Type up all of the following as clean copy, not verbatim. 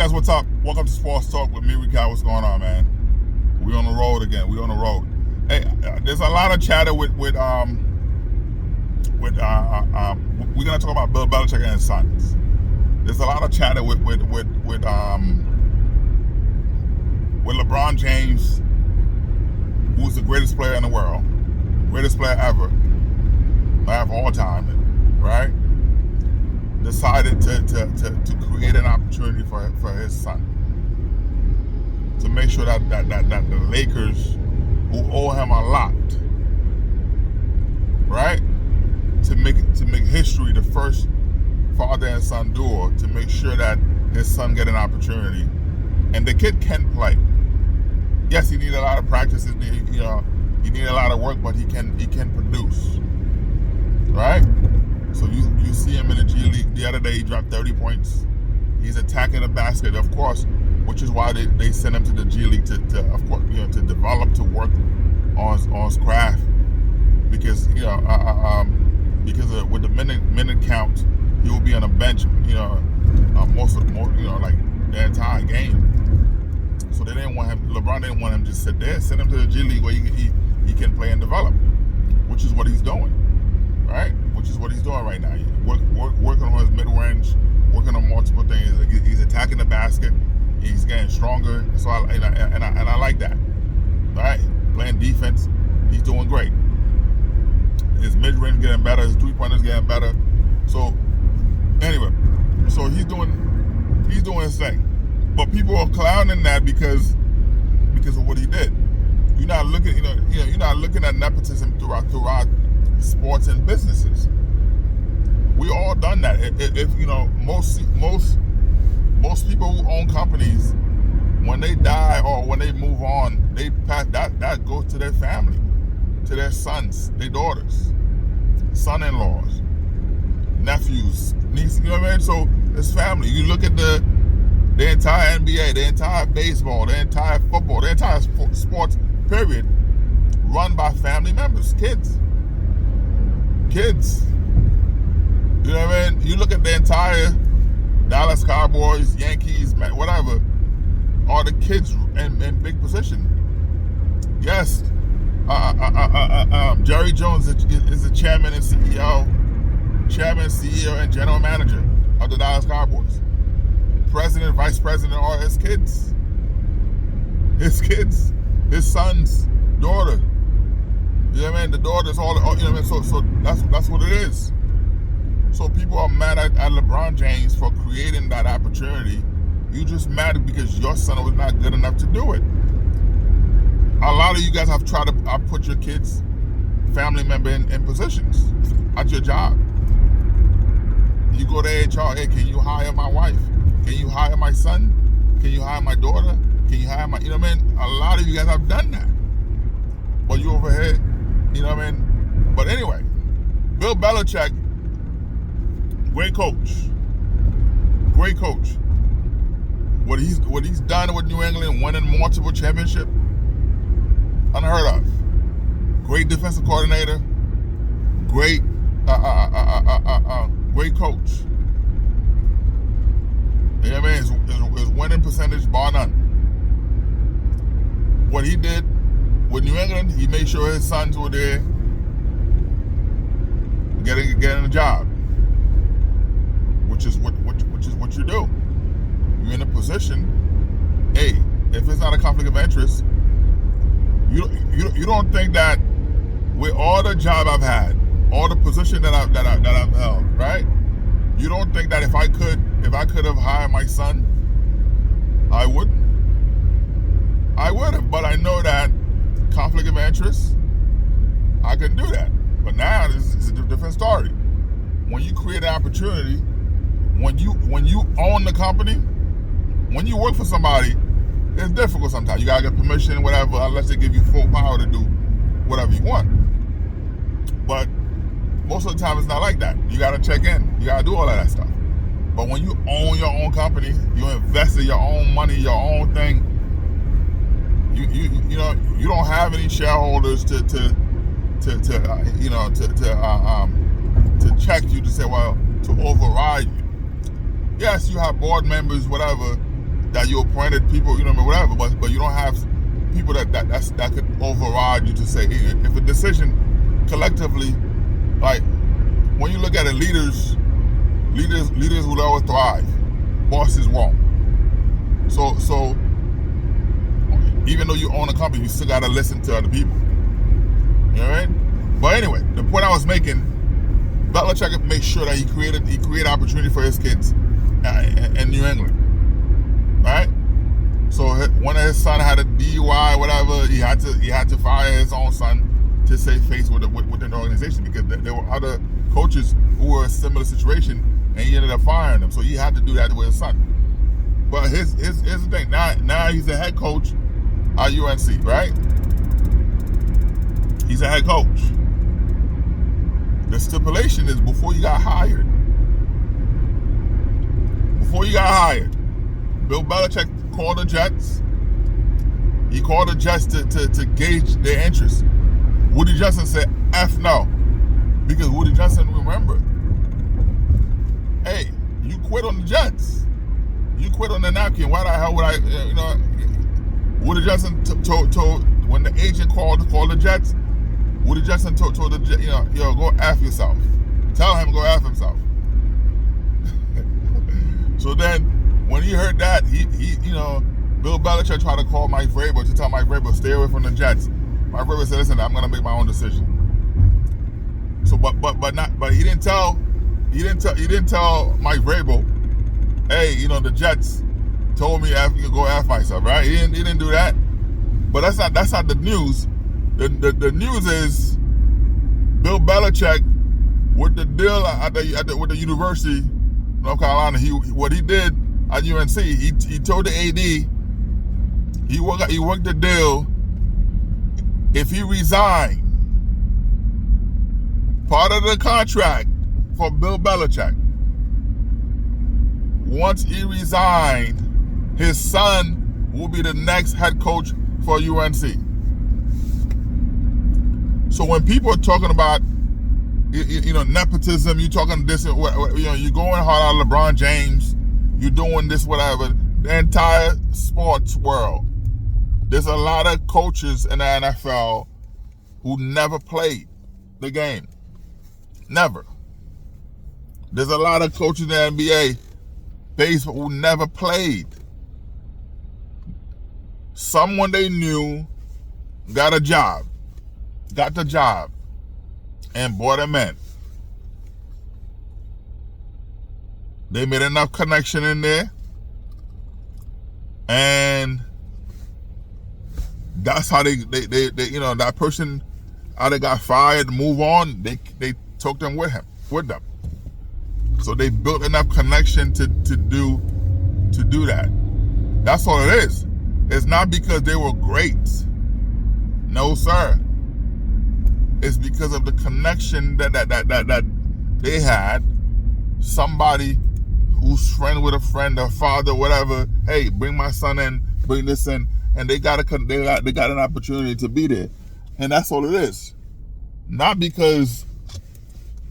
guys, what's up? Welcome to Sports Talk with me, Ricardo. What's going on, man? We on the road again. We on the road. Hey, there's a lot of chatter with we're gonna talk about Bill Belichick and his sons. There's a lot of chatter with LeBron James, who's the greatest player in the world, greatest player ever, of all time, right? Decided to create an opportunity for his son, to make sure that the Lakers, who owe him a lot, right, to make history, the first father and son duo, to make sure that his son get an opportunity, and the kid can play. Yes, he need a lot of practice. He need a lot of work, but he can produce, right? So you see him in the G League. The other day he dropped 30 points. He's attacking the basket, of course, which is why they sent him to the G League to develop, to work on his craft. Because with the minute count, he will be on a bench, most like the entire game. So they didn't want him. LeBron didn't want him to just sit there. Send him to the G League where he can play and develop, which is what he's doing, right? Which is what he's doing right now. Working on his mid-range, working on multiple things. He's attacking the basket. He's getting stronger. So I like that. All right, playing defense. He's doing great. His mid-range getting better. His three-pointers getting better. So anyway, so he's doing his thing. But people are clowning that because of what he did. You're not looking, you're not looking at nepotism throughout sports and businesses. We all done that. If most people who own companies, when they die or when they move on, they pass that goes to their family, to their sons, their daughters, son-in-laws, nephews, nieces. You know what I mean? So it's family. You look at the entire NBA, the entire baseball, the entire football, the entire sports period, run by family members, kids. You know what I mean? You look at the entire Dallas Cowboys, Yankees, whatever, all the kids in big position. Yes, Jerry Jones is the chairman, CEO, and general manager of the Dallas Cowboys. President, vice president are his kids, his son's daughter. You know what I mean? The daughters, all you know what I mean? So that's what it is. So people are mad at LeBron James for creating that opportunity. You just mad because your son was not good enough to do it. A lot of you guys have tried to put your kids, family member in positions at your job. You go to HR, hey, can you hire my wife? Can you hire my son? Can you hire my daughter? Can you hire my, you know what I mean? A lot of you guys have done that. But you over here, you know what I mean? But anyway, Bill Belichick, great coach. What he's done with New England, winning multiple championships, unheard of. Great defensive coordinator, great coach. You know what I mean? His winning percentage, bar none. What he did with New England, he made sure his sons were there, getting a job, which is what you do. You're in a position. Hey, if it's not a conflict of interest, you don't think that with all the job I've had, all the position that I've held, right? You don't think that if I could have hired my son, I would have. But I know that conflict of interest, I can do that. But now it's a different story. When you create an opportunity, when you own the company, when you work for somebody, it's difficult sometimes. You gotta get permission, whatever, unless they give you full power to do whatever you want. But most of the time, it's not like that. You gotta check in. You gotta do all of that stuff. But when you own your own company, you invest in your own money, your own thing. You don't have any shareholders to check you, to say, well, to override you. Yes, you have board members, whatever, that you appointed people, you know, whatever, but you don't have people that could override you to say, if a decision collectively, like when you look at it, leaders will always thrive. Bosses won't. So even though you own a company, you still gotta listen to other people. You know what I mean? But anyway, the point I was making, Belichick made sure that he created opportunity for his kids in New England. Right? So one of his son had a DUI, whatever. He had to fire his own son to save face within the organization, because there were other coaches who were in a similar situation, and he ended up firing them. So he had to do that with his son. But here's the thing. Now he's a head coach at UNC, right? He's a head coach. The stipulation is before you got hired. Bill Belichick called the Jets. He called the Jets to gauge their interest. Woody Johnson said, F no. Because Woody Johnson, remember, hey, you quit on the Jets. You quit on the napkin. Why the hell would I, you know? Woody Johnson told when the agent called the Jets, Woody Johnson told the Jets, you know, yo, go F yourself. Tell him go F himself. So then, when he heard that, he you know, Bill Belichick tried to call Mike Vrabel to tell Mike Vrabel stay away from the Jets. Mike Vrabel said, listen, I'm gonna make my own decision. So but he didn't tell Mike Vrabel, hey, you know, the Jets told me I could go F myself, right? He didn't do that. But that's not the news. The news is Bill Belichick with the deal with the University of North Carolina. What he did at UNC, he told the AD he worked the deal. If he resigned, part of the contract for Bill Belichick, once he resigned, his son will be the next head coach for UNC. So when people are talking about, you know, nepotism, you talking this, you know, you're going hard on LeBron James, you're doing this, whatever, the entire sports world, there's a lot of coaches in the NFL who never played the game. Never. There's a lot of coaches in the NBA, baseball, who never played. Someone they knew got the job, and brought him in. They made enough connection in there, and that's how they you know, that person, how they got fired, move on, they took them with them. So they built enough connection to do that. That's all it is. It's not because they were great. No, sir. It's because of the connection that they had. Somebody who's friend with a friend, a father, whatever. Hey, bring my son in, bring this in, and they got an opportunity to be there, and that's all it is. Not because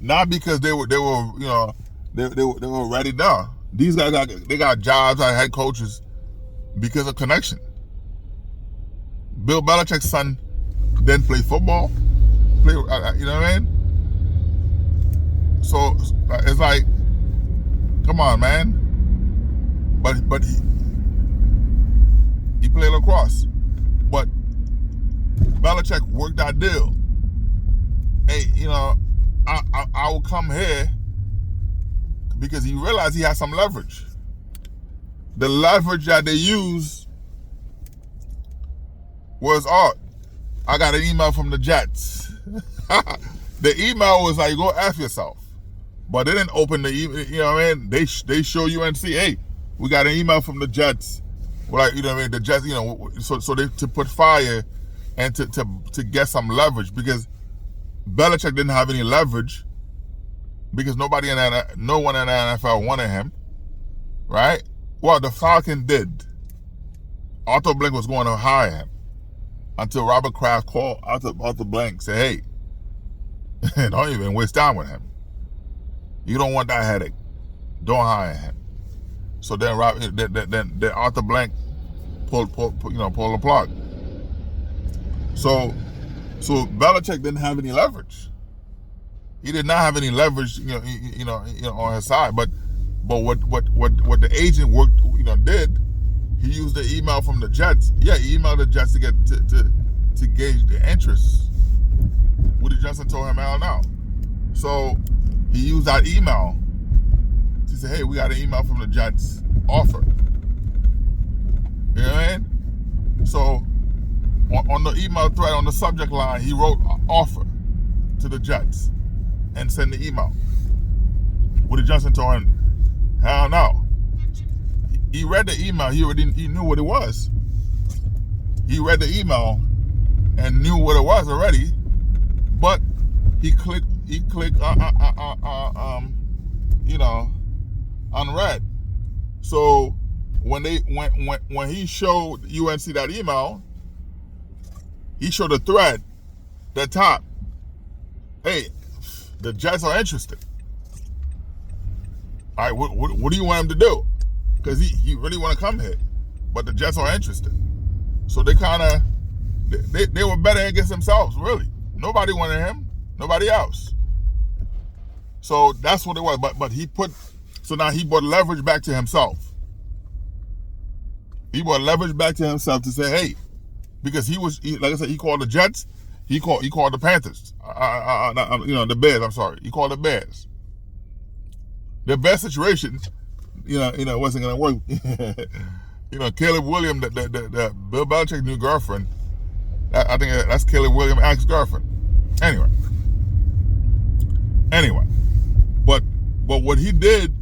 they were you know, they were ready. No, these guys got jobs as head coaches because of connection. Bill Belichick's son didn't play football. You know what I mean? So it's like, come on, man. But he played lacrosse. But Belichick worked that deal. Hey, you know, I will come here because he realized he had some leverage. The leverage that they used was, I got an email from the Jets. The email was like, go F yourself. But they didn't open the email, you know what I mean? They show UNC, hey, we got an email from the Jets. Like, you know what I mean? The Jets, you know, so they to put fire and to get some leverage, because Belichick didn't have any leverage because no one in the NFL wanted him, right? Well, the Falcons did. Arthur Blank was going to hire him until Robert Kraft called Arthur Blank, said, hey, don't even waste time with him. You don't want that headache. Don't hire him. So then Arthur Blank pulled the plug. So Belichick didn't have any leverage. He did not have any leverage, on his side. But what the agent did, he used the email from the Jets. Yeah, he emailed the Jets to get to gauge the interest. Woody Johnson told him, hell no. So he used that email to say, hey, we got an email from the Jets offer. You know what I mean? So on the email thread, on the subject line, he wrote offer to the Jets and sent the email. Woody Johnson told him, hell no. He read the email. He knew what it was. He read the email and knew what it was already, but he clicked unread. So when he showed UNC that email, he showed a thread, the top. Hey, the Jets are interested. All right, what do you want him to do? Because he really want to come here, but the Jets are interested. So they were betting against themselves, really. Nobody wanted him, nobody else. So that's what it was. So now he brought leverage back to himself. He brought leverage back to himself to say, hey, because like I said, he called the Jets, he called the Panthers, the Bears. I'm sorry, he called the Bears. The best situation, wasn't gonna work. Caleb Williams, the Bill Belichick's new girlfriend. I think that's Caleb Williams' ex-girlfriend. Anyway, but what he did,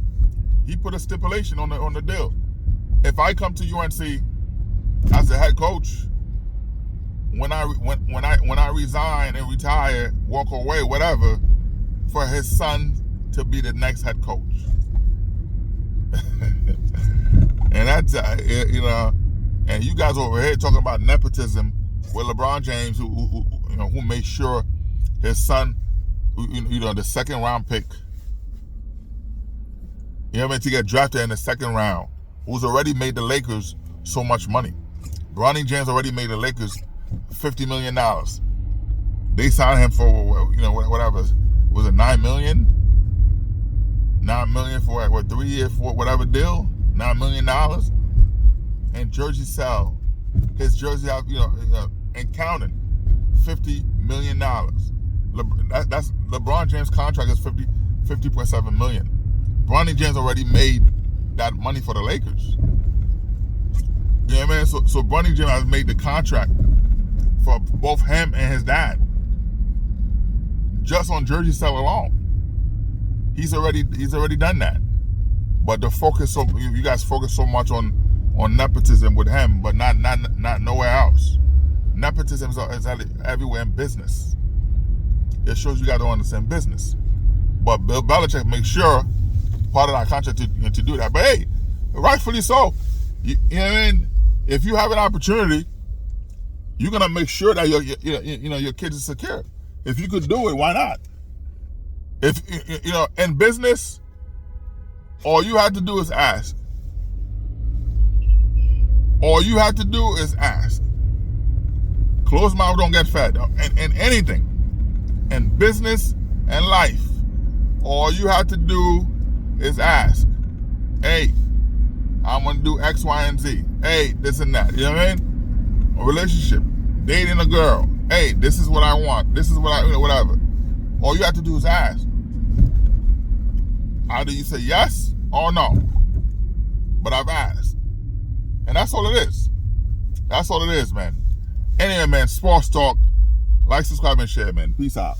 he put a stipulation on the deal. If I come to UNC as the head coach, when I resign and retire, walk away, whatever, for his son to be the next head coach. And that's and you guys over here talking about nepotism with LeBron James, who made sure his son, the second round pick, to get drafted in the second round, who's already made the Lakers so much money. Bronny James already made the Lakers $50 million. They signed him for whatever, was it $9 million? $9 million for what, 3 years for whatever deal, $9 million, and jersey sell. His jersey have and counting, $50 million. That's LeBron James' contract is $50.7 million. Bronny James already made that money for the Lakers. You know what I mean? So Bronny James has made the contract for both him and his dad, just on jersey sale alone. He's already done that. But you guys focus so much on nepotism with him, but not nowhere else. Nepotism is everywhere in business. It shows you got to understand business. But Bill Belichick makes sure part of that contract to do that. But hey, rightfully so. You know what I mean? If you have an opportunity, you're gonna make sure that your kids are secure. If you could do it, why not? If in business, all you have to do is ask. All you have to do is ask. Closed mouth don't get fed. And anything, in business and life, all you have to do is ask. Hey, I'm gonna do X, Y, and Z. Hey, this and that. You know what I mean? A relationship, dating a girl. Hey, this is what I want. This is what I whatever. All you have to do is ask. Either you say yes or no. But I've asked. And that's all it is. That's all it is, man. Anyway, man, sports talk. Like, subscribe, and share, man. Peace out.